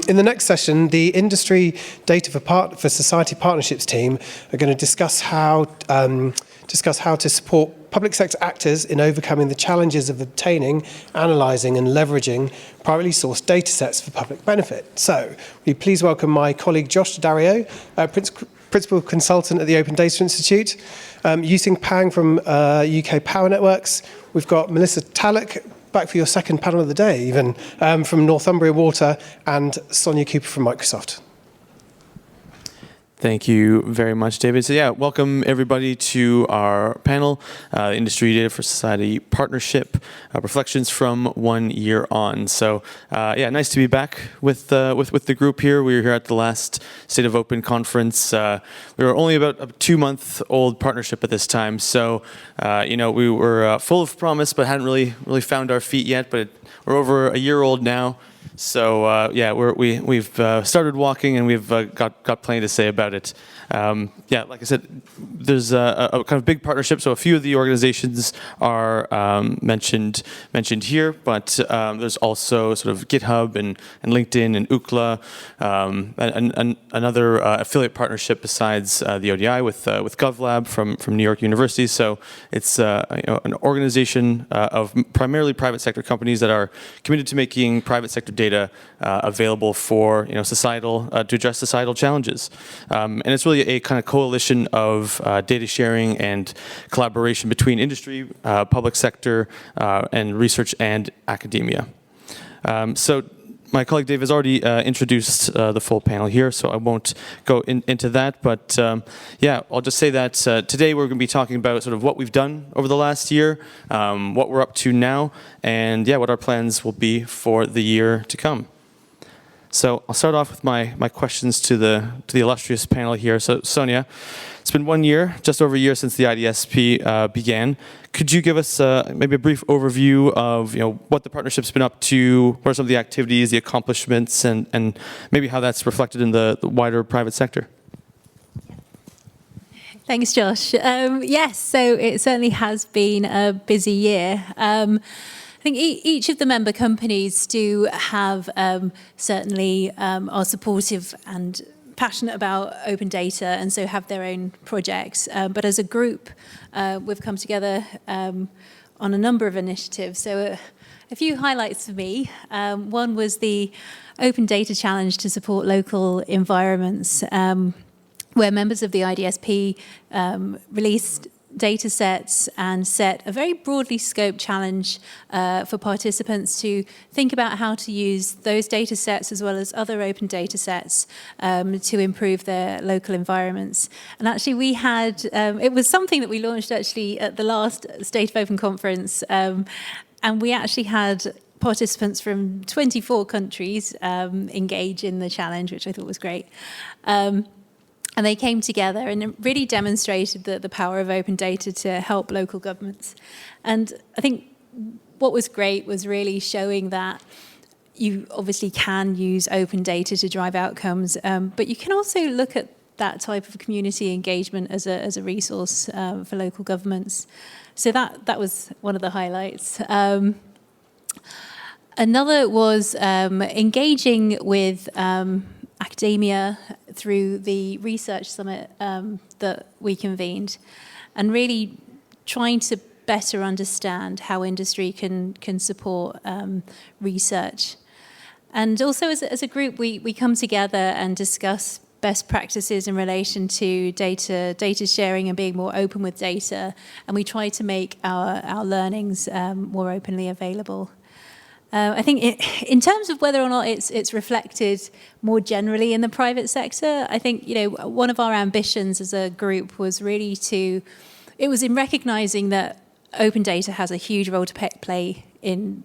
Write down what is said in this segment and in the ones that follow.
In the next session, the Industry Data for Society Partnerships team are going to discuss how to support public sector actors in overcoming the challenges of obtaining, analysing and leveraging privately sourced data sets for public benefit. So, will you please welcome my colleague Josh Dario, Principal Consultant at the Open Data Institute, Yusing Pang from UK Power Networks. We've got Melissa Tallock, back for your second panel of the day even, from Northumbria Water, and Sonia Cooper from Microsoft. Thank you very much, David. So yeah, welcome everybody to our panel, Industry Data for Society Partnership, Reflections from 1 year on. So yeah, nice to be back with the group here. We were here at the last State of Open conference. We were only about a 2-month-old partnership at this time. So, you know, we were full of promise, but hadn't really found our feet yet. But we're over a year old now. So yeah, we've started walking, and we've got plenty to say about it. Yeah, like I said, there's a kind of big partnership. So a few of the organizations are mentioned here, but there's also sort of GitHub and LinkedIn and UCLA, and another affiliate partnership besides the ODI with GovLab from New York University. So it's an organization of primarily private sector companies that are committed to making private sector data available for societal to address societal challenges, and it's really a kind of coalition of data sharing and collaboration between industry, public sector, and research and academia. So my colleague Dave has already introduced the full panel here, so I won't go into that. But yeah, I'll just say that today we're going to be talking about sort of what we've done over the last year, what we're up to now, and yeah, what our plans will be for the year to come. So I'll start off with my questions to the illustrious panel here. So Sonia, it's been 1 year, just over a year since the IDSP began. Could you give us maybe a brief overview of what the partnership's been up to, what are some of the activities, the accomplishments, and maybe how that's reflected in the wider private sector? Thanks, Josh. Yes, so it certainly has been a busy year. I think each of the member companies do have certainly are supportive and passionate about open data, and so have their own projects. But as a group, we've come together on a number of initiatives. So a few highlights for me. One was the Open Data Challenge to support local environments, where members of the IDSP released data sets and set a very broadly scoped challenge for participants to think about how to use those data sets as well as other open data sets to improve their local environments. And actually we had, it was something that we launched actually at the last State of Open conference, and we actually had participants from 24 countries engage in the challenge, which I thought was great. And they came together and it really demonstrated the power of open data to help local governments. And I think what was great was really showing that you obviously can use open data to drive outcomes, but you can also look at that type of community engagement as a resource for local governments. So that was one of the highlights. Another was engaging with academia through the research summit that we convened, and really trying to better understand how industry can support research. And also as a group, we come together and discuss best practices in relation to data sharing and being more open with data, and we try to make our learnings more openly available. I think in terms of whether or not it's reflected more generally in the private sector, I think one of our ambitions as a group was really it was in recognizing that open data has a huge role to play in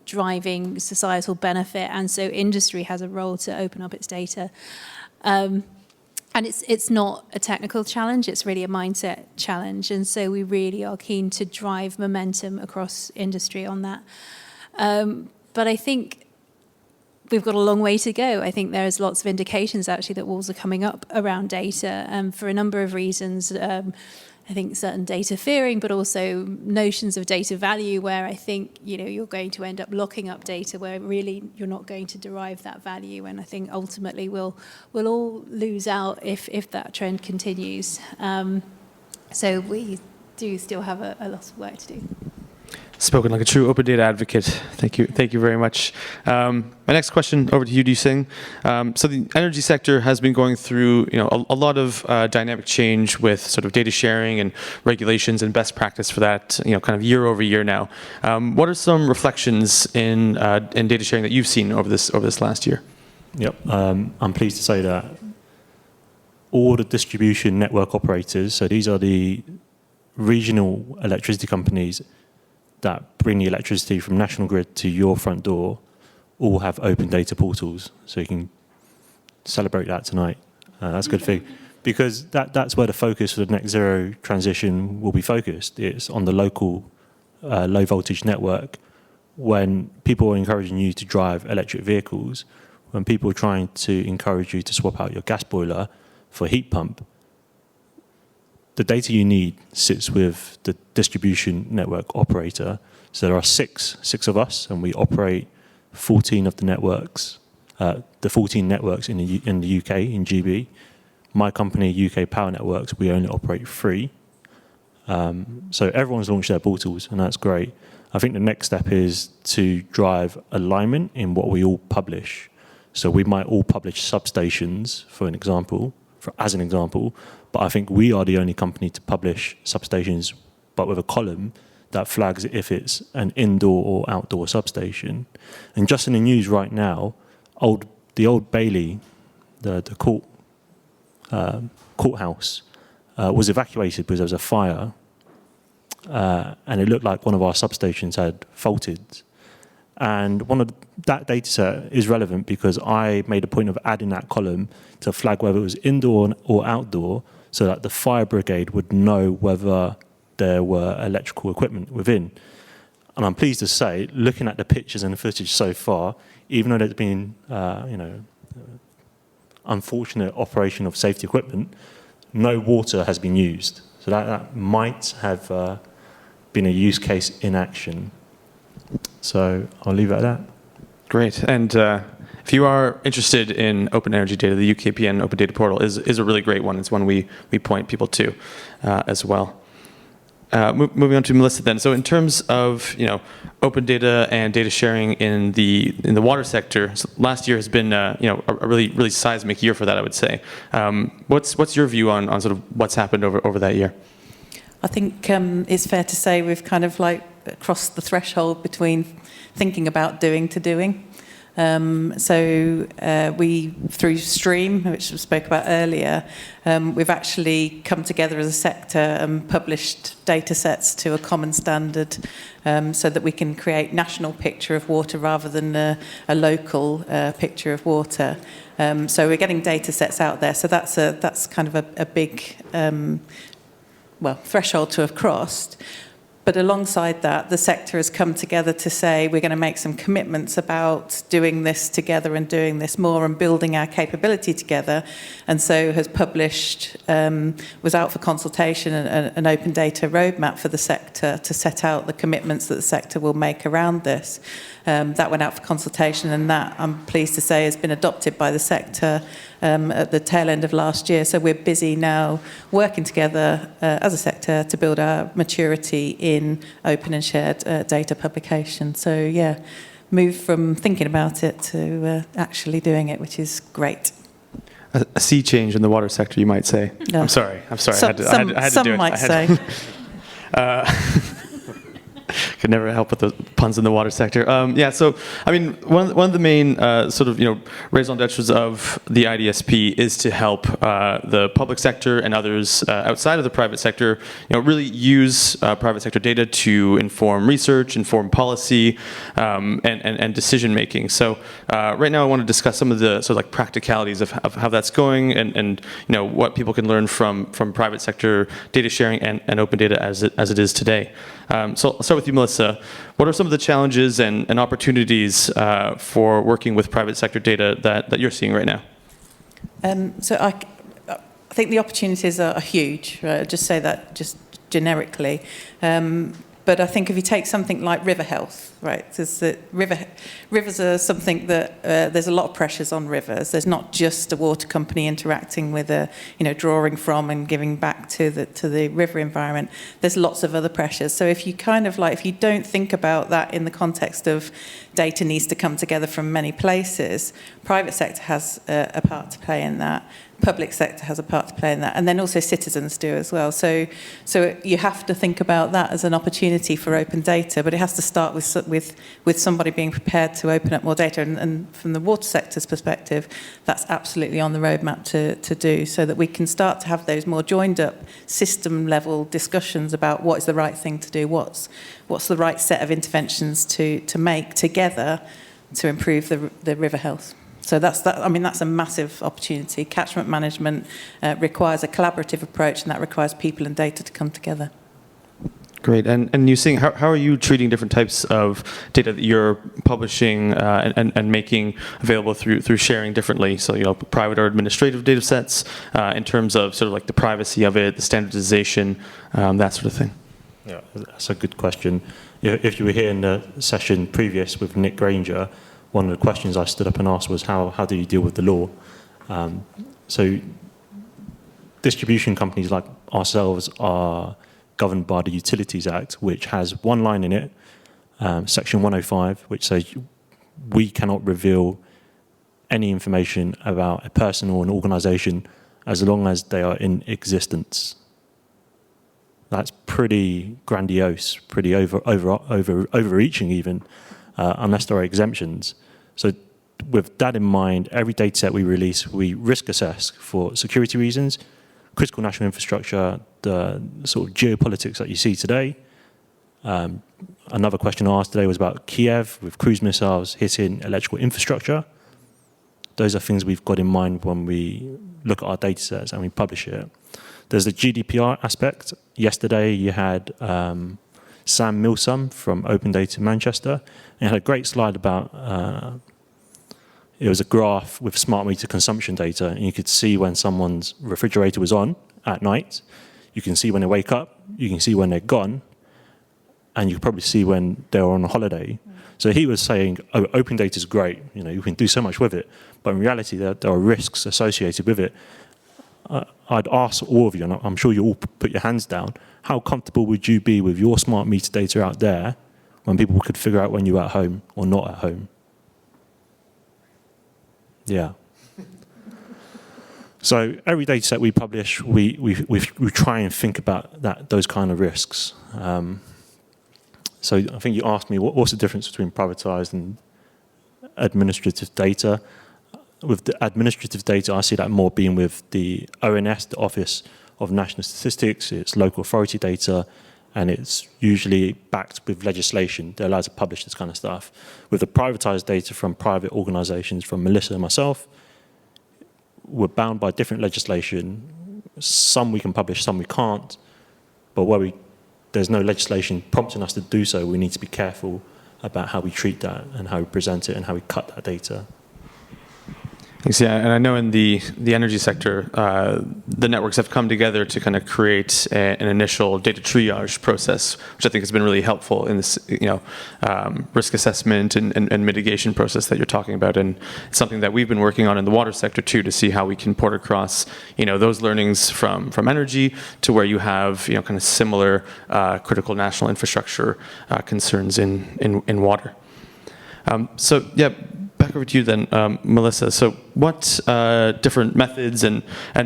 driving societal benefit, and so industry has a role to open up its data. And it's not a technical challenge, it's really a mindset challenge. And so we really are keen to drive momentum across industry on that. But I think we've got a long way to go. I think there's lots of indications actually that walls are coming up around data for a number of reasons. I think certain data fearing, but also notions of data value, where I think you're going to end up locking up data where really you're not going to derive that value, and I think ultimately we'll all lose out if that trend continues. So we do still have a lot of work to do. Spoken like a true open data advocate. Thank you very much. My next question over to you, Singh. So the energy sector has been going through, a lot of dynamic change with sort of data sharing and regulations and best practice for that, kind of year over year now. What are some reflections in data sharing that you've seen over this last year? Yep, I'm pleased to say that all the distribution network operators, so these are the regional electricity companies that bring the electricity from National Grid to your front door, all have open data portals. So you can celebrate that tonight. That's a good thing. Because that's where the focus for the net zero transition will be focused. It's on the local low voltage network. When people are encouraging you to drive electric vehicles, when people are trying to encourage you to swap out your gas boiler for a heat pump, the data you need sits with the distribution network operator. So there are six of us, and we operate 14 of the networks, the 14 networks in the UK, in GB. My company, UK Power Networks, we only operate 3. So everyone's launched their portals, and that's great. I think the next step is to drive alignment in what we all publish. So we might all publish substations, as an example, but I think we are the only company to publish substations, but with a column that flags if it's an indoor or outdoor substation. And just in the news right now, the Old Bailey, the courthouse, was evacuated because there was a fire, and it looked like one of our substations had faulted. And that data set is relevant because I made a point of adding that column to flag whether it was indoor or outdoor, so that the fire brigade would know whether there were electrical equipment within. And I'm pleased to say, looking at the pictures and the footage so far, even though there's been, unfortunate operation of safety equipment, no water has been used. So that might have been a use case in action. So I'll leave it at that. Great. And if you are interested in open energy data, the UKPN Open Data Portal is a really great one. It's one we point people to as well. Moving on to Melissa then. So in terms of open data and data sharing in the water sector, so last year has been a really seismic year for that, I would say. What's your view on sort of what's happened over that year? I think it's fair to say we've kind of crossed the threshold between thinking about doing to doing. So we, through Stream, which we spoke about earlier, we've actually come together as a sector and published data sets to a common standard so that we can create national picture of water rather than a local picture of water. So we're getting data sets out there. So that's kind of a big threshold to have crossed. But alongside that, the sector has come together to say we're going to make some commitments about doing this together and doing this more and building our capability together. And so has published, was out for consultation, an open data roadmap for the sector to set out the commitments that the sector will make around this. That went out for consultation, and that, I'm pleased to say, has been adopted by the sector at the tail end of last year. So we're busy now working together as a sector to build our maturity in open and shared data publication. So yeah, move from thinking about it to actually doing it, which is great. A sea change in the water sector, you might say. No. I'm sorry. I had to do it. Some might say. Could never help with the puns in the water sector. So I mean, one of the main raison d'etres of the IDSP is to help the public sector and others outside of the private sector, really use private sector data to inform research, inform policy, and decision making. So right now, I want to discuss some of the sort of like practicalities of how that's going, and what people can learn from private sector data sharing and open data as it is today. So I'll start with you, Melissa. What are some of the challenges and opportunities for working with private sector data that you're seeing right now? So I think the opportunities are huge. Right? I'll just say that just generically. But I think if you take something like river health, right, rivers are something that there's a lot of pressures on rivers. There's not just a water company interacting with drawing from and giving back to the river environment. There's lots of other pressures. So if you if you don't think about that in the context of data needs to come together from many places, private sector has a part to play in that. Public sector has a part to play in that, and then also citizens do as well. So you have to think about that as an opportunity for open data, but it has to start with somebody being prepared to open up more data. And from the water sector's perspective, that's absolutely on the roadmap to do, so that we can start to have those more joined up system level discussions about what is the right thing to do, what's the right set of interventions to make together to improve the river health. So that's a massive opportunity. Catchment management requires a collaborative approach, and that requires people and data to come together. Great. And you seeing how are you treating different types of data that you're publishing and making available through sharing differently? So private or administrative data sets in terms of sort of like the privacy of it, the standardization, that sort of thing. Yeah, that's a good question. If you were here in the session previous with Nick Granger, one of the questions I stood up and asked was how do you deal with the law? So distribution companies like ourselves are governed by the Utilities Act, which has one line in it, Section 105, which says we cannot reveal any information about a person or an organisation as long as they are in existence. That's pretty grandiose, pretty overreaching even, unless there are exemptions. So with that in mind, every data set we release, we risk assess for security reasons, critical national infrastructure, the sort of geopolitics that you see today. Another question I asked today was about Kiev with cruise missiles hitting electrical infrastructure. Those are things we've got in mind when we look at our data sets and we publish it. There's the GDPR aspect. Yesterday you had Sam Milsome from Open Data Manchester, and had a great slide about, it was a graph with smart meter consumption data, and you could see when someone's refrigerator was on at night, you can see when they wake up, you can see when they're gone, and you can probably see when they're on a holiday. So he was saying, oh, open data is great, you can do so much with it, but in reality there are risks associated with it. I'd ask all of you, and I'm sure you all put your hands down, how comfortable would you be with your smart meter data out there when people could figure out when you're at home or not at home? Yeah. So every data set we publish, we try and think about those kind of risks. So I think you asked me, what's the difference between privatized and administrative data? With the administrative data, I see that more being with the ONS, the Office of National Statistics. It's local authority data, and it's usually backed with legislation. They're allowed to publish this kind of stuff. With the privatized data from private organizations, from Melissa and myself, we're bound by different legislation. Some we can publish, some we can't. But where there's no legislation prompting us to do so, we need to be careful about how we treat that and how we present it and how we cut that data. Thanks. Yeah, and I know in the energy sector, the networks have come together to kind of create an initial data triage process, which I think has been really helpful in this, risk assessment and mitigation process that you're talking about. And it's something that we've been working on in the water sector too, to see how we can port across, those learnings from energy to where you have, kind of similar critical national infrastructure concerns in water. So yeah. Back over to you then, Melissa. So what different methods and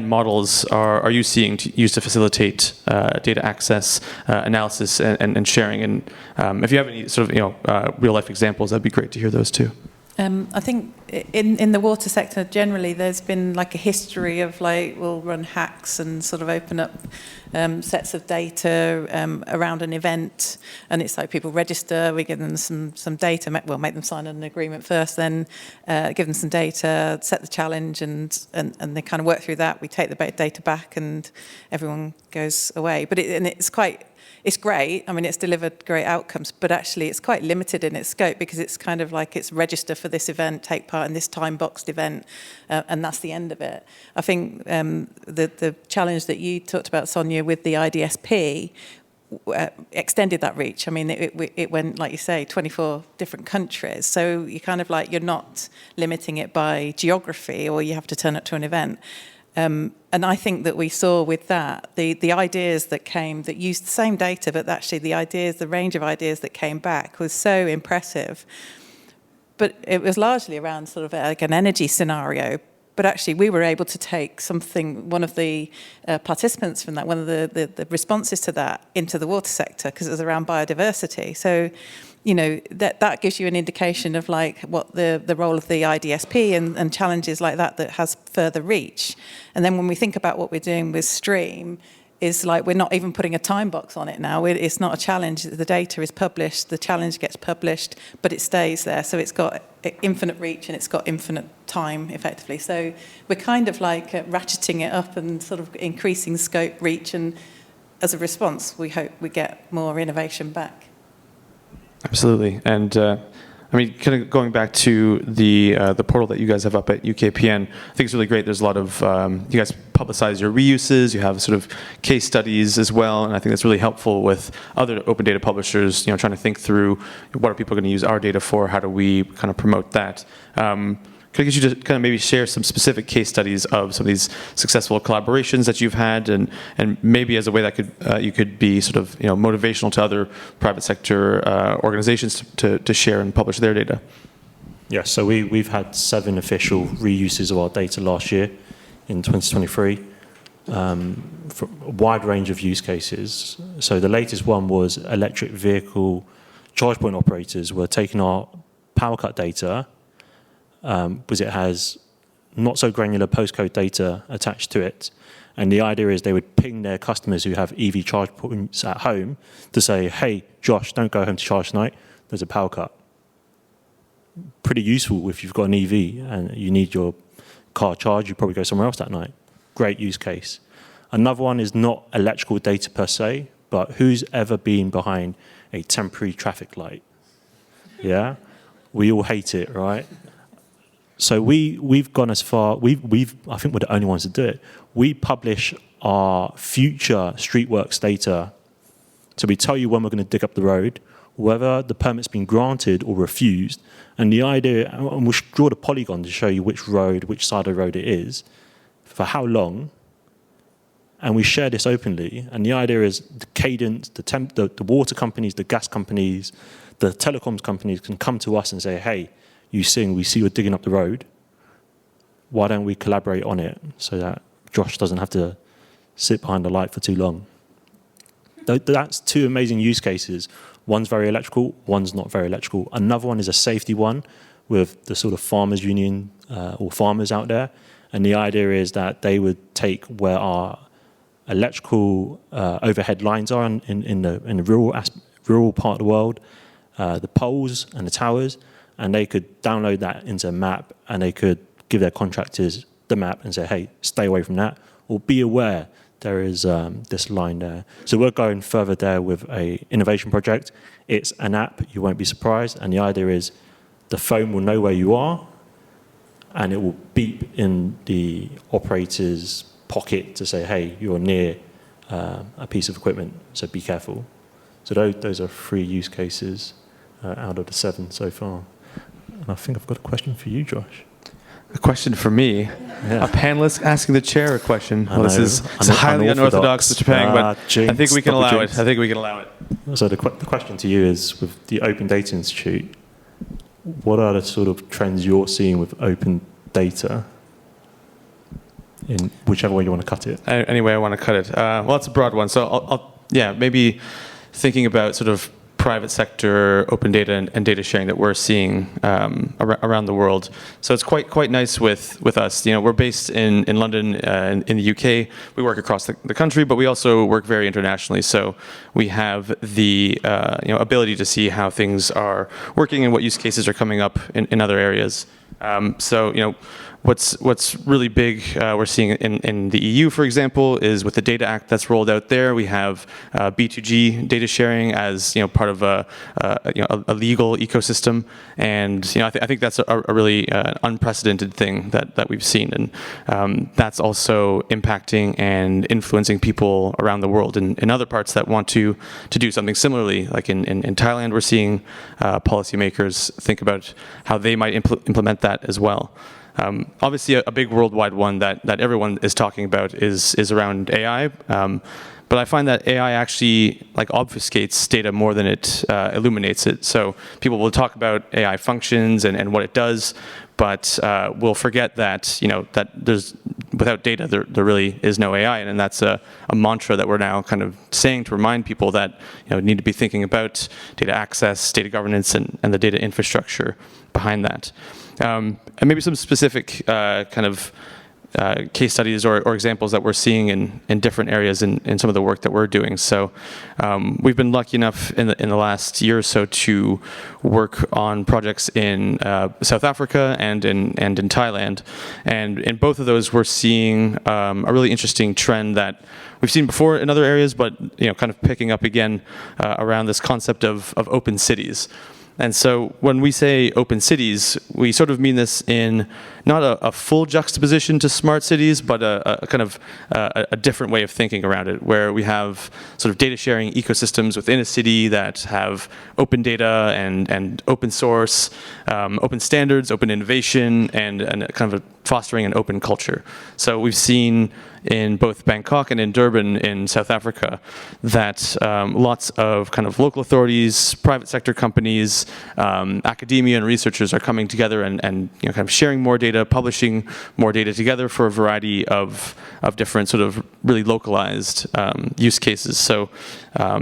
models are you seeing used to facilitate data access, analysis, and sharing? And if you have any sort of real-life examples, that'd be great to hear those too. I think in the water sector generally, there's been like a history of we'll run hacks and sort of open up sets of data around an event, and it's like people register, we give them some data, make them sign an agreement first, then give them some data, set the challenge, and they kind of work through that. We take the data back, and everyone goes away. But it's quite it's great. I mean, it's delivered great outcomes, but actually it's quite limited in its scope because it's kind of like it's register for this event, take part in this time-boxed event, and that's the end of it. I think the challenge that you talked about, Sonia, with the IDSP extended that reach. I mean, it went, like you say, 24 different countries. So you kind of like, you're not limiting it by geography or you have to turn up to an event. And I think that we saw with that, the ideas that came, that used the same data, but actually the ideas, the range of ideas that came back was so impressive. But it was largely around sort of like an energy scenario. But actually, we were able to take something, one of the participants from that, one of the responses to that into the water sector, because it was around biodiversity. So, you know, that gives you an indication of like what the role of the IDSP and challenges like that has further reach. And then when we think about what we're doing with Stream, is like we're not even putting a time box on it now. It's not a challenge. The data is published, the challenge gets published, but it stays there. So it's got infinite reach and it's got infinite time, effectively. So we're kind of like ratcheting it up and sort of increasing scope, reach, and as a response, we hope we get more innovation back. Absolutely. And I mean, kind of going back to the portal that you guys have up at UKPN, I think it's really great. There's a lot of, you guys publicize your reuses, you have sort of case studies as well, and I think that's really helpful with other open data publishers, you know, trying to think through what are people going to use our data for, how do we kind of promote that. Could I get you to kind of maybe share some specific case studies of some of these successful collaborations that you've had, and maybe as a way that could you could be sort of, you know, motivational to other private sector organizations to share and publish their data? Yeah, so we've had 7 official reuses of our data last year in 2023, for a wide range of use cases. So the latest one was electric vehicle charge point operators were taking our power cut data, because it has not so granular postcode data attached to it. And the idea is they would ping their customers who have EV charge points at home to say, hey, Josh, don't go home to charge tonight, there's a power cut. Pretty useful if you've got an EV and you need your car charged, you probably go somewhere else that night. Great use case. Another one is not electrical data per se, but who's ever been behind a temporary traffic light? Yeah? We all hate it, right? So we've gone as far, I think we're the only ones to do it. We publish our future streetworks data. So we tell you when we're going to dig up the road, whether the permit's been granted or refused, and the idea, and we'll draw the polygon to show you which road, which side of the road it is, for how long, and we share this openly. And the idea is the cadence, the water companies, the gas companies, the telecoms companies can come to us and say, hey, we see you're digging up the road. Why don't we collaborate on it so that Josh doesn't have to sit behind the light for too long? That's 2 amazing use cases. One's very electrical, one's not very electrical. Another one is a safety one with the sort of farmers union or farmers out there. And the idea is that they would take where our electrical overhead lines are in the rural part of the world, the poles and the towers, and they could download that into a map, and they could give their contractors the map and say, hey, stay away from that, or be aware there is this line there. So we're going further there with a innovation project. It's an app, you won't be surprised, and the idea is the phone will know where you are, and it will beep in the operator's pocket to say, hey, you're near a piece of equipment, so be careful. So those are 3 use cases out of the 7 so far. And I think I've got a question for you, Josh. A question for me? Yeah. A panelist asking the chair a question. Well, this is I'm highly unorthodox, Mr. Pang, but jinx, I think we can double allow jinx. it. I think we can allow it. So the question to you is, with the Open Data Institute, what are the sort of trends you're seeing with open data, in whichever way you want to cut it? Any way I want to cut it. Well, it's a broad one. So maybe thinking about sort of private sector open data and data sharing that we're seeing around the world. So it's quite nice with us. You know, we're based in London, in the UK. We work across the country, but we also work very internationally. So we have the ability to see how things are working and what use cases are coming up in other areas. So what's really big we're seeing in the EU, for example, is with the Data Act that's rolled out there, we have B2G data sharing as part of a legal ecosystem, and I think that's a really unprecedented thing that we've seen, and that's also impacting and influencing people around the world in other parts that want to do something similarly. Like in Thailand, we're seeing policymakers think about how they might implement that as well. Obviously, a big worldwide one that everyone is talking about is around AI. But I find that AI actually obfuscates data more than it illuminates it. So people will talk about AI functions and what it does, but we'll forget that that there's without data there really is no AI, and that's a mantra that we're now kind of saying to remind people that need to be thinking about data access, data governance, and the data infrastructure behind that. And maybe some specific kind of case studies or examples that we're seeing in different areas in some of the work that we're doing. So we've been lucky enough in the last year or so to work on projects in South Africa and in Thailand. And in both of those, we're seeing a really interesting trend that we've seen before in other areas, but kind of picking up again around this concept of open cities. And so when we say open cities, we sort of mean this in not a full juxtaposition to smart cities, but a kind of a different way of thinking around it, where we have sort of data sharing ecosystems within a city that have open data and open source, open standards, open innovation, and kind of fostering an open culture. So we've seen in both Bangkok and in Durban in South Africa that lots of kind of local authorities, private sector companies, academia and researchers are coming together and kind of sharing more data, publishing more data together for a variety of different sort of really localized use cases. So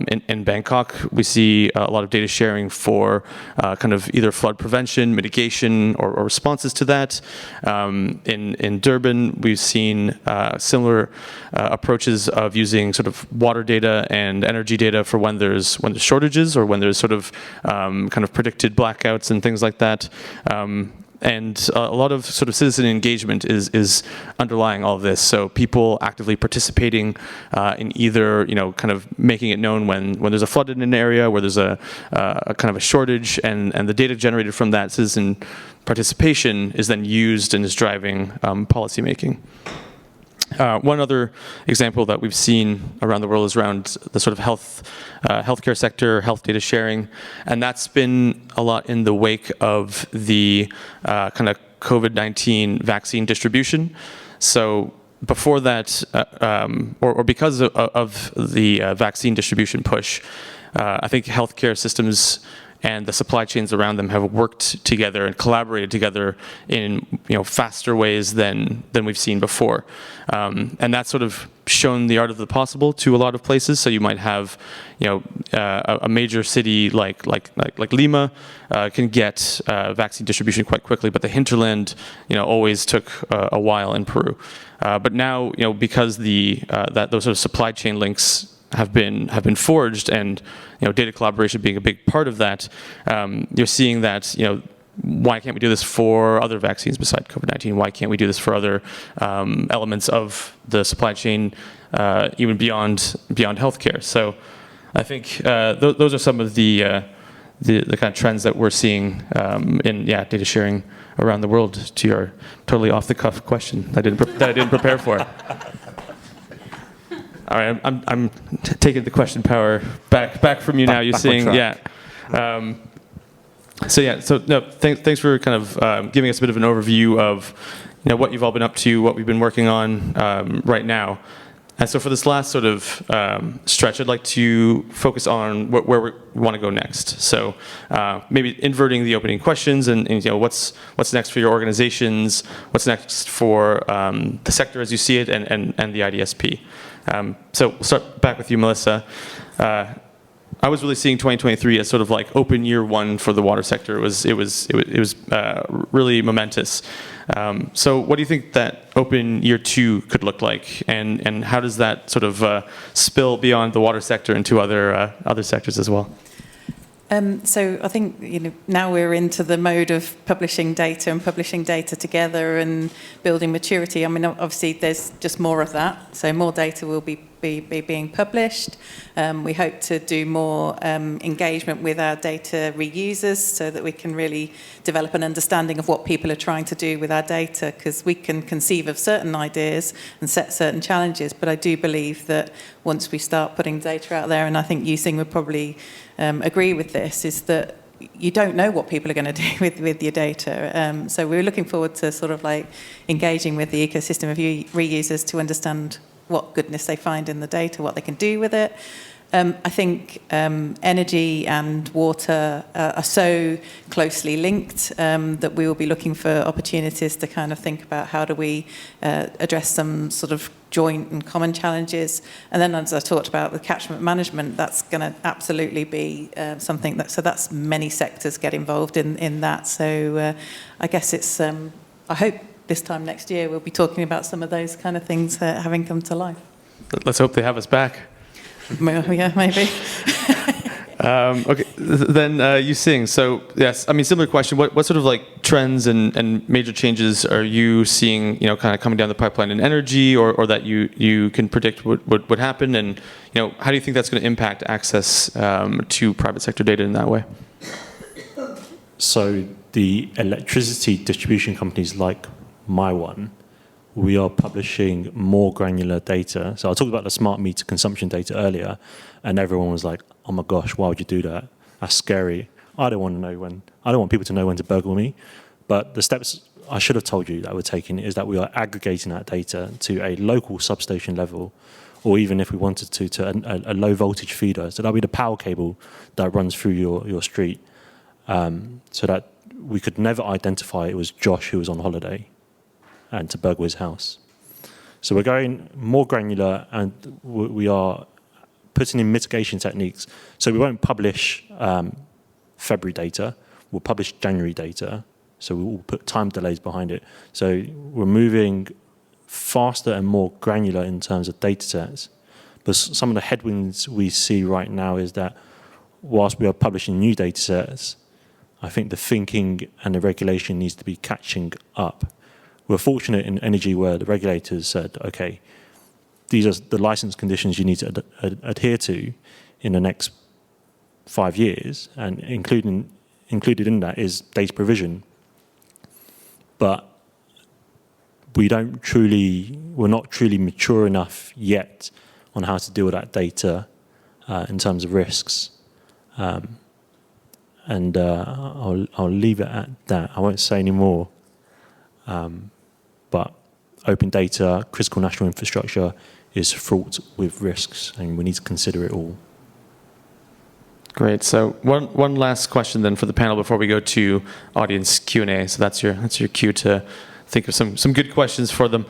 in Bangkok, we see a lot of data sharing for kind of either flood prevention, mitigation, or responses to that. In Durban, we've seen similar approaches of using sort of water data and energy data for when there's shortages or when there's sort of kind of predicted blackouts and things like that. And a lot of sort of citizen engagement is underlying all of this. So people actively participating in either, kind of making it known when there's a flood in an area, where there's a kind of a shortage, and the data generated from that citizen participation is then used and is driving policy making. One other example that we've seen around the world is around the sort of healthcare sector, health data sharing, and that's been a lot in the wake of the kind of COVID-19 vaccine distribution. So before that, or because of the vaccine distribution push, I think healthcare systems and the supply chains around them have worked together and collaborated together in faster ways than we've seen before, and that's sort of shown the art of the possible to a lot of places. So you might have a major city like Lima can get vaccine distribution quite quickly, but the hinterland always took a while in Peru. But now because that those sort of supply chain links have been forged, and data collaboration being a big part of that, you're seeing that why can't we do this for other vaccines besides COVID-19? Why can't we do this for other elements of the supply chain, even beyond healthcare? So I think those are some of the kind of trends that we're seeing in data sharing around the world. To your totally off the cuff question that I didn't prepare for. All right, I'm taking the question power back from you now. You're saying, thanks for kind of giving us a bit of an overview of what you've all been up to, what we've been working on right now. And so for this last sort of stretch, I'd like to focus on where we want to go next. So maybe inverting the opening questions and what's next for your organizations, what's next for the sector as you see it, and the IDSP. So we'll start back with you, Melissa. I was really seeing 2023 as sort of like open year one for the water sector. It was really momentous. So what do you think that open year two could look like, and how does that sort of spill beyond the water sector into other sectors as well? So I think now we're into the mode of publishing data and publishing data together and building maturity. I mean, obviously there's just more of that. So more data will be being published. We hope to do more engagement with our data reusers so that we can really develop an understanding of what people are trying to do with our data, because we can conceive of certain ideas and set certain challenges. But I do believe that once we start putting data out there, and I think Yusing would probably agree with this, is that you don't know what people are going to do with your data. So we're looking forward to sort of like engaging with the ecosystem of reusers to understand what goodness they find in the data, what they can do with it. I think energy and water are so closely linked that we will be looking for opportunities to kind of think about how do we address some sort of joint and common challenges. And then, as I talked about the catchment management, that's going to absolutely be something so that's many sectors get involved in that. So I guess it's, I hope this time next year we'll be talking about some of those kind of things having come to life. Let's hope they have us back. Yeah, maybe. Okay, then Yusing. So yes, I mean, similar question. What sort of like trends and major changes are you seeing, kind of coming down the pipeline in energy, or that you can predict would happen, and how do you think that's going to impact access to private sector data in that way? So the electricity distribution companies like my one, we are publishing more granular data. So I talked about the smart meter consumption data earlier, and everyone was like, "Oh my gosh, why would you do that? That's scary. I don't want people to know when to burgle me." But the steps I should have told you that we're taking is that we are aggregating that data to a local substation level, or even if we wanted to a low voltage feeder. So that'll be the power cable that runs through your street, so that we could never identify it was Josh who was on holiday and to burgle his house. So we're going more granular, and we are putting in mitigation techniques. So we won't publish February data, we'll publish January data, so we will put time delays behind it. So we're moving faster and more granular in terms of data sets. But some of the headwinds we see right now is that whilst we are publishing new data sets, I think the thinking and the regulation needs to be catching up. We're fortunate in energy where the regulators said, okay, these are the license conditions you need to adhere to in the next 5 years, and included in that is data provision. But we're not truly mature enough yet on how to deal with that data in terms of risks. And I'll leave it at that. I won't say any more. But open data, critical national infrastructure is fraught with risks, and we need to consider it all. Great. So one last question then for the panel before we go to audience Q&A. So that's your cue to think of some good questions for them.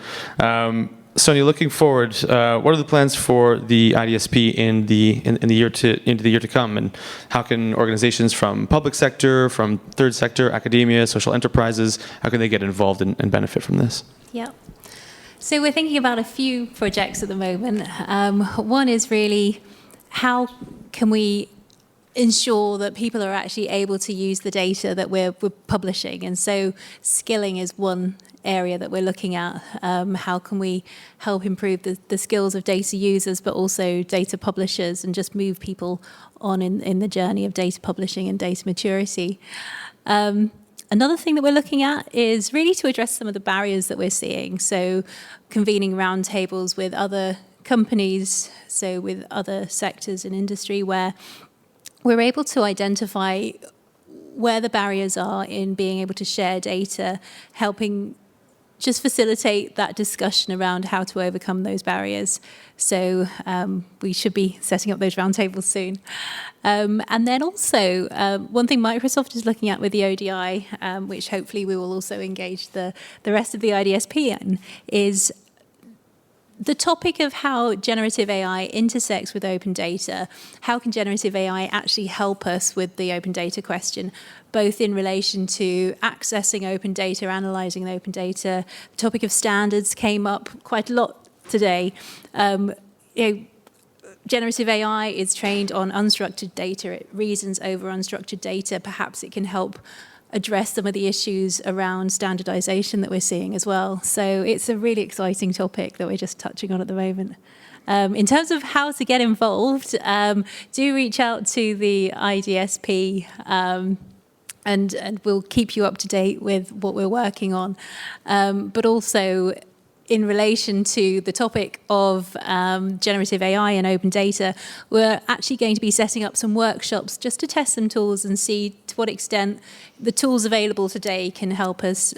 Sonia, looking forward, what are the plans for the IDSP in the year to come, and how can organizations from public sector, from third sector, academia, social enterprises, how can they get involved and benefit from this? Yeah. So we're thinking about a few projects at the moment. One is really how can we ensure that people are actually able to use the data that we're publishing, and so skilling is one area that we're looking at. How can we help improve the skills of data users, but also data publishers, and just move people on in the journey of data publishing and data maturity. Another thing that we're looking at is really to address some of the barriers that we're seeing. So convening roundtables with other companies, so with other sectors in industry, where we're able to identify where the barriers are in being able to share data, helping just facilitate that discussion around how to overcome those barriers. So we should be setting up those roundtables soon. And then also, one thing Microsoft is looking at with the ODI, which hopefully we will also engage the rest of the IDSP in, is the topic of how generative AI intersects with open data. How can generative AI actually help us with the open data question, both in relation to accessing open data, analysing open data? The topic of standards came up quite a lot today. generative AI is trained on unstructured data. It reasons over unstructured data. Perhaps it can help address some of the issues around standardization that we're seeing as well. So it's a really exciting topic that we're just touching on at the moment. In terms of how to get involved, do reach out to the IDSP, and we'll keep you up to date with what we're working on. But also, in relation to the topic of generative AI and open data, we're actually going to be setting up some workshops just to test some tools and see to what extent the tools available today can help us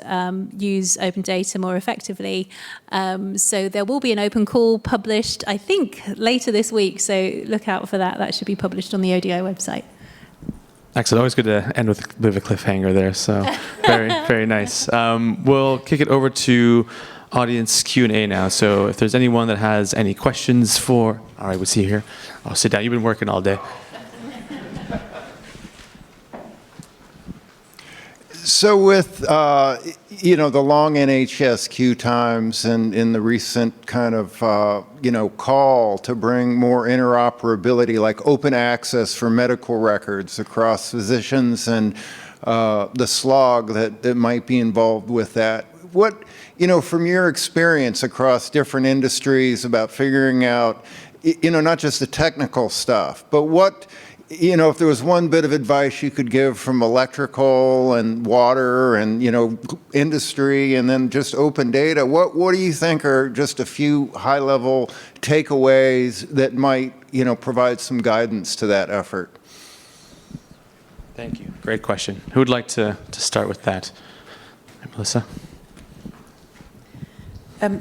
use open data more effectively. So there will be an open call published, I think, later this week. So look out for that. That should be published on the ODI website. Excellent. Always good to end with a bit of a cliffhanger there. So very, very nice. We'll kick it over to audience Q&A now. So if there's anyone that has any questions for, all right, we'll see you here. I'll sit down. You've been working all day. So with, the long NHS queue times and in the recent kind of, call to bring more interoperability, like open access for medical records across physicians and the slog that might be involved with that, what, from your experience across different industries about figuring out, not just the technical stuff, but what, if there was one bit of advice you could give from electrical and water and, industry and then just open data, what do you think are just a few high-level takeaways that might, provide some guidance to that effort? Thank you. Great question. Who would like to start with that? Melissa?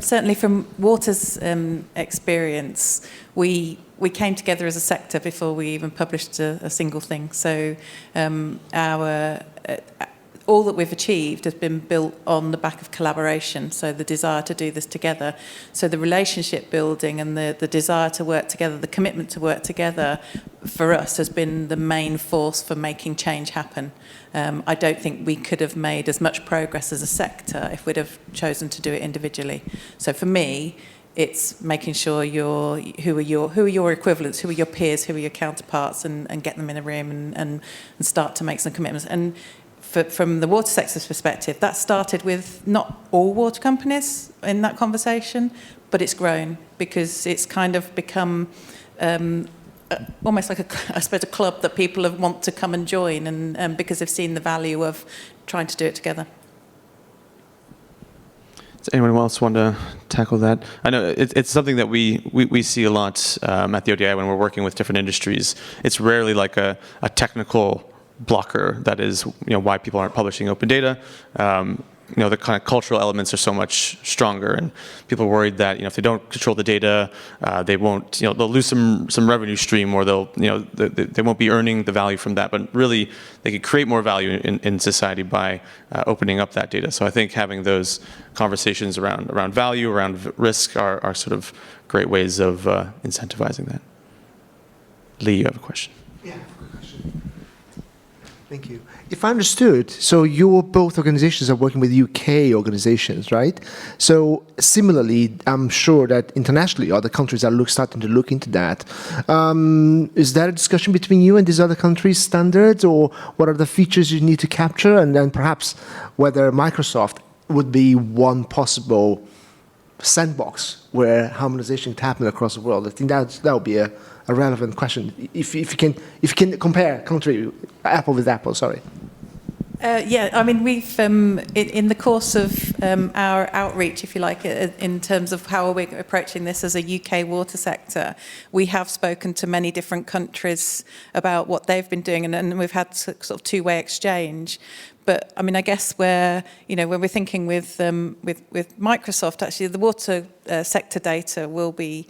Certainly from Water's experience, we came together as a sector before we even published a single thing. So all that we've achieved has been built on the back of collaboration, so the desire to do this together. So the relationship building and the desire to work together, the commitment to work together for us has been the main force for making change happen. I don't think we could have made as much progress as a sector if we'd have chosen to do it individually. So for me, it's making sure who are your equivalents, who are your peers, who are your counterparts, and get them in a room and start to make some commitments. And from the water sector's perspective, that started with not all water companies in that conversation, but it's grown because it's kind of become almost like a club that people want to come and join, and because they've seen the value of trying to do it together. Does anyone else want to tackle that? I know it's something that we see a lot at the ODI when we're working with different industries. It's rarely like a technical blocker that is why people aren't publishing open data. The kind of cultural elements are so much stronger, and people are worried that if they don't control the data, they won't they'll lose some revenue stream, or they won't be earning the value from that. But really, they could create more value in society by opening up that data. So I think having those conversations around value, around risk, are sort of great ways of incentivizing that. Lee, you have a question. Yeah, thank you. If I understood, so both organizations are working with UK organizations, right? So similarly, I'm sure that internationally other countries are starting to look into that. Is there a discussion between you and these other countries' standards, or what are the features you need to capture? And then perhaps whether Microsoft would be one possible sandbox where harmonization can happen across the world. I think that would be a relevant question. If you can compare country apple with apple, sorry. Yeah, I mean, we've in the course of our outreach, if you like, in terms of how we're approaching this as a UK water sector, we have spoken to many different countries about what they've been doing, and we've had sort of two-way exchange. But I mean, I guess when we're thinking with Microsoft, actually, the water sector data will be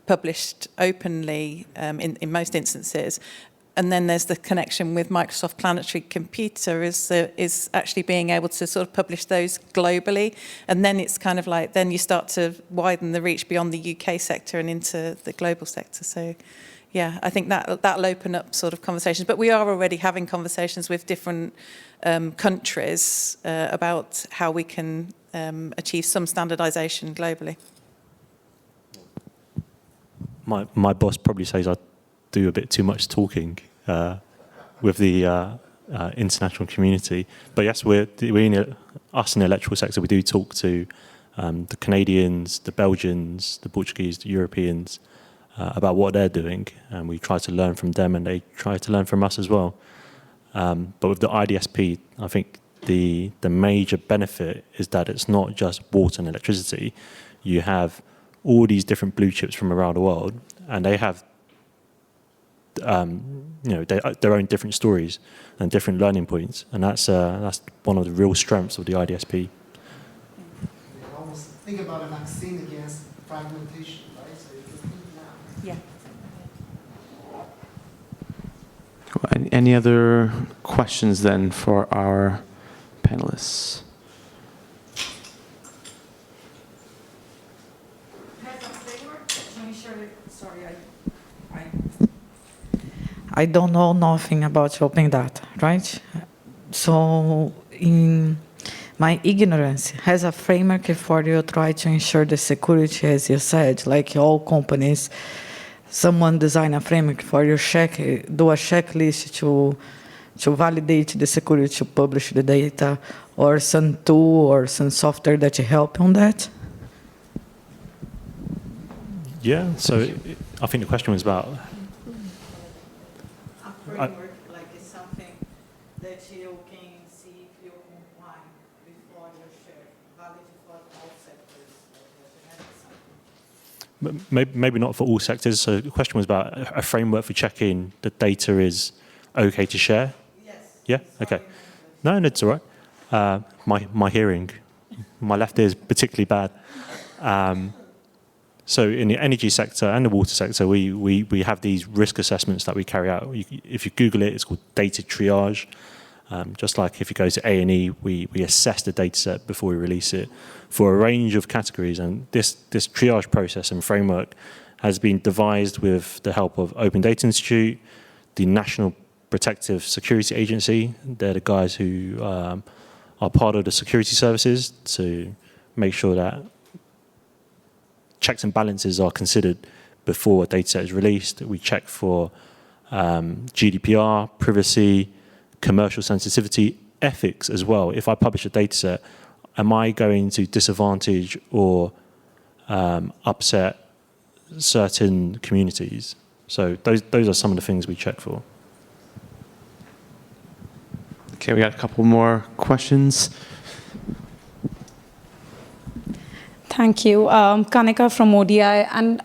published openly in most instances. And then there's the connection with Microsoft Planetary Computer is actually being able to sort of publish those globally. And then it's kind of like, then you start to widen the reach beyond the UK sector and into the global sector. So yeah, I think that'll open up sort of conversations. But we are already having conversations with different countries about how we can achieve some standardization globally. my boss probably says I do a bit too much talking with the international community. But yes, us in the electrical sector, we do talk to the Canadians, the Belgians, the Portuguese, the Europeans about what they're doing, and we try to learn from them, and they try to learn from us as well. But with the IDSP, I think the major benefit is that it's not just water and electricity. You have all these different blue chips from around the world, and they have their own different stories and different learning points, and that's one of the real strengths of the IDSP. Almost think about a vaccine against fragmentation, right? So you can think now. Yeah. Any other questions then for our panelists? I don't know nothing about open data, right? So in my ignorance, has a framework for you try to ensure the security, as you said, like all companies, someone design a framework for you, do a checklist to validate the security, to publish the data, or some tool or some software that help on that? Yeah, so I think the question was about... A framework, like it's something that you can see if you comply before you share, valid for all sectors. Maybe not for all sectors. So the question was about a framework for checking the data is okay to share. Yes. Yeah. Okay. No, it's all right. My hearing, my left ear is particularly bad. So in the energy sector and the water sector, we have these risk assessments that we carry out. If you Google it, it's called data triage. Just like if you go to A&E, we assess the data set before we release it for a range of categories. And this triage process and framework has been devised with the help of Open Data Institute, the National Protective Security Agency. They're the guys who are part of the security services to make sure that checks and balances are considered before a data set is released. We check for GDPR, privacy, commercial sensitivity, ethics as well. If I publish a data set, am I going to disadvantage or upset certain communities? So those are some of the things we check for. Okay, we got a couple more questions. Thank you. Kanika from ODI. And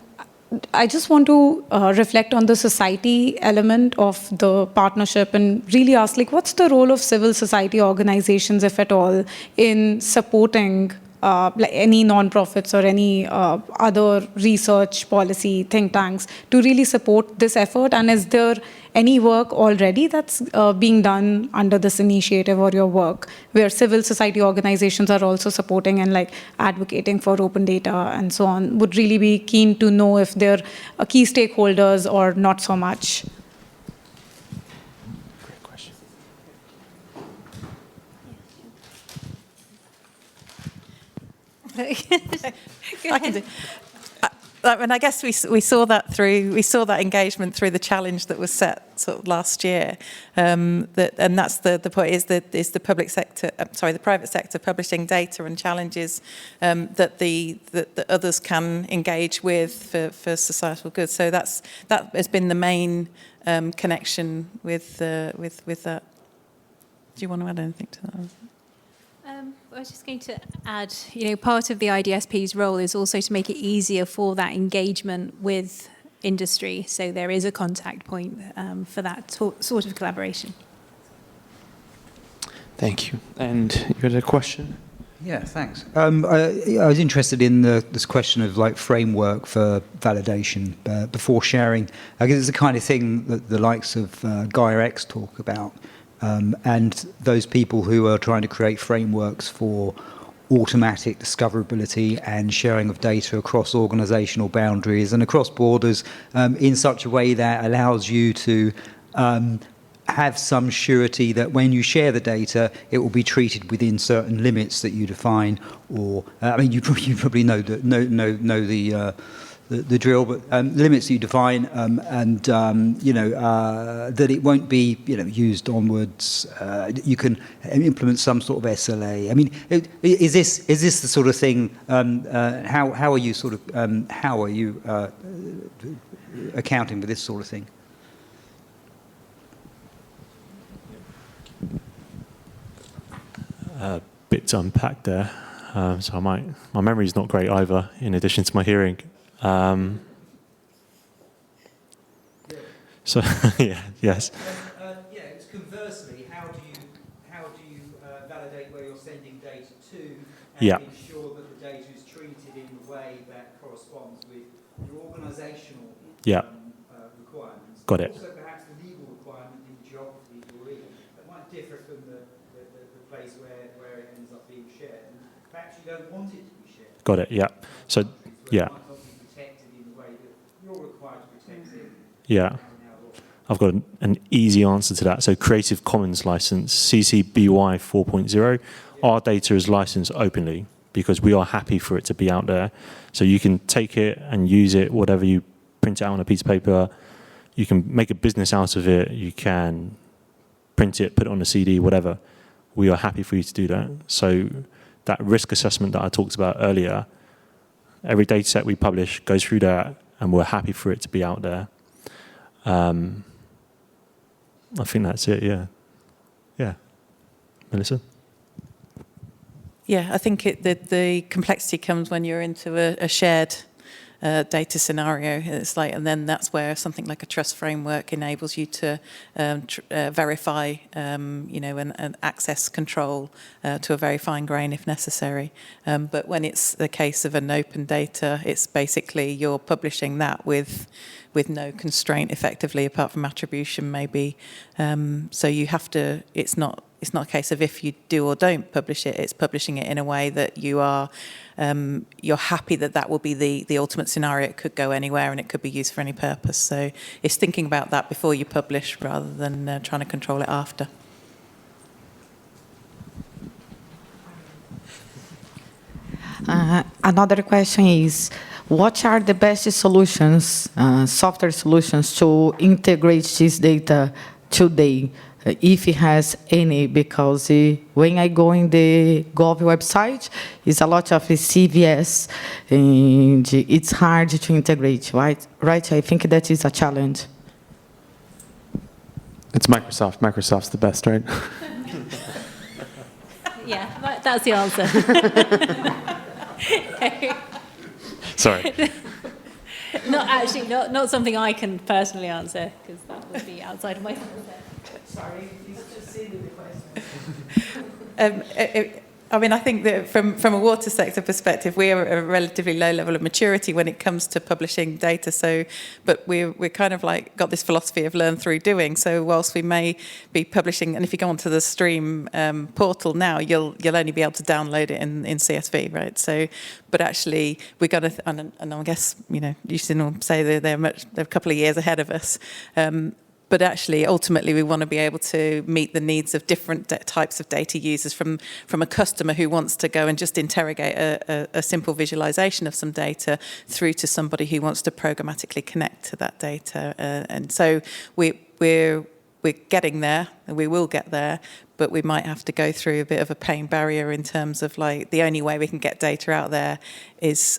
I just want to reflect on the society element of the partnership and really ask, like, what's the role of civil society organizations, if at all, in supporting like any non-profits or any other research policy think tanks to really support this effort? And is there any work already that's being done under this initiative or your work where civil society organizations are also supporting and like advocating for open data and so on? Would really be keen to know if they're key stakeholders or not so much. Great question. I can do. And I guess we saw that engagement through the challenge that was set sort of last year. And that's the point is the public sector, the private sector publishing data and challenges that others can engage with for societal good. So that has been the main connection with that. Do you want to add anything to that? I was just going to add, part of the IDSP's role is also to make it easier for that engagement with industry. So there is a contact point for that sort of collaboration. Thank you. And you had a question? Yeah, thanks. I was interested in this question of like framework for validation before sharing. I guess it's the kind of thing that the likes of Gaia-X talk about. And those people who are trying to create frameworks for automatic discoverability and sharing of data across organizational boundaries and across borders in such a way that allows you to have some surety that when you share the data, it will be treated within certain limits that you define. Or, you probably know the the drill, but limits that you define, and that it won't be used onwards. You can implement some sort of SLA. I mean, is this the sort of thing? How are you accounting for this sort of thing? Bit to unpack there. So my memory is not great either, in addition to my hearing. So yes. It's conversely, how do you validate where you're sending data to, and ensure that the data is treated in a way that corresponds with your organisational requirements? Got it. Also, perhaps the legal requirement in the geography you're in that might differ from the place where it ends up being shared. And perhaps you don't want it to be shared. Got it. Yeah. So It might not be protected in the way that you're required to protect it. Yeah. I've got an easy answer to that. So Creative Commons license, CC BY 4.0, our data is licensed openly because we are happy for it to be out there. So you can take it and use it, whatever you print it out on a piece of paper. You can make a business out of it. You can print it, put it on a CD, whatever. We are happy for you to do that. So that risk assessment that I talked about earlier, every data set we publish goes through that, and we're happy for it to be out there. I think that's it, yeah. Yeah. Melissa? Yeah, I think the complexity comes when you're into a shared data scenario. It's like, and then that's where something like a trust framework enables you to verify, and access control to a very fine grain if necessary. But when it's the case of an open data, it's basically you're publishing that with no constraint, effectively, apart from attribution, maybe. So you have to. It's not a case of if you do or don't publish it. It's publishing it in a way that you are you're happy that will be the ultimate scenario. It could go anywhere and it could be used for any purpose. So it's thinking about that before you publish rather than trying to control it after. Another question is, what are the best solutions, software solutions, to integrate this data today, if it has any? Because when I go in the Gov website, it's a lot of CVS, and it's hard to integrate, right? I think that is a challenge. It's Microsoft. Microsoft's the best, right? Yeah, that's the answer. Sorry. Not something I can personally answer, because that would be outside of my skill set. Sorry, he's just seen the question. I mean, I think that from a water sector perspective, we are at a relatively low level of maturity when it comes to publishing data. So, but we're kind of like got this philosophy of learn through doing. So whilst we may be publishing, and if you go onto the Stream portal now, you'll only be able to download it in CSV, right? So, but actually, we're going to, and I guess you should all say they're a couple of years ahead of us. But actually, ultimately, we want to be able to meet the needs of different types of data users, from a customer who wants to go and just interrogate a simple visualization of some data, through to somebody who wants to programmatically connect to that data. And so we're getting there, and we will get there, but we might have to go through a bit of a pain barrier in terms of like the only way we can get data out there is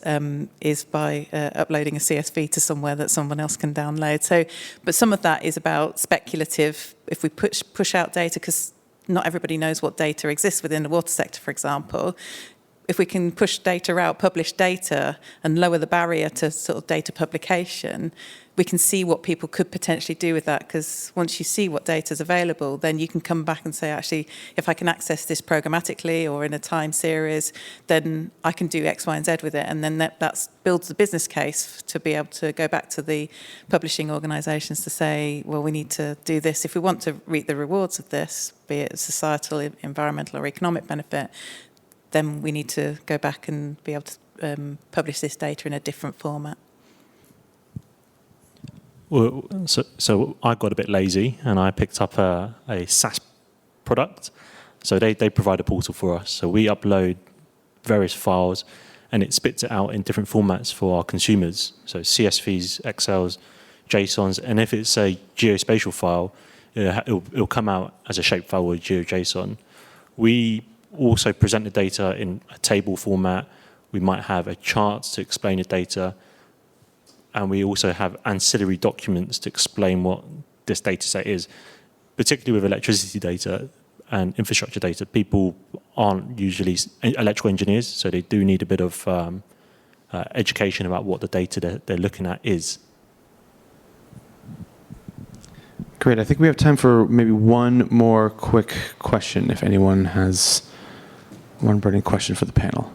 by uploading a CSV to somewhere that someone else can download. So, but some of that is about speculative. If we push out data, because not everybody knows what data exists within the water sector, for example. If we can push data out, publish data, and lower the barrier to sort of data publication, we can see what people could potentially do with that. Because once you see what data is available, then you can come back and say, actually, if I can access this programmatically or in a time series, then I can do X, Y, and Z with it. And then that builds the business case to be able to go back to the publishing organisations to say, well, we need to do this. If we want to reap the rewards of this, be it societal, environmental, or economic benefit, then we need to go back and be able to publish this data in a different format. Well, so I got a bit lazy and I picked up a SaaS product. So they provide a portal for us. So we upload various files and it spits it out in different formats for our consumers. So CSVs, Excels, JSONs, and if it's a geospatial file, it'll come out as a shapefile or GeoJSON. We also present the data in a table format. We might have a chart to explain the data, and we also have ancillary documents to explain what this data set is. Particularly with electricity data and infrastructure data, people aren't usually electrical engineers, so they do need a bit of education about what the data they're looking at is. Great. I think we have time for maybe one more quick question, if anyone has one burning question for the panel.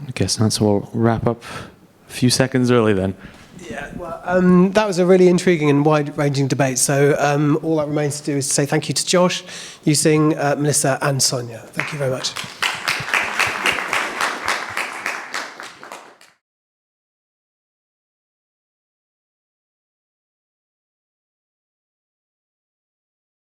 I guess not, so we'll wrap up a few seconds early then. Yeah, well, that was a really intriguing and wide-ranging debate. So all that remains to do is to say thank you to Josh, Yusing, Melissa, and Sonia. Thank you very much.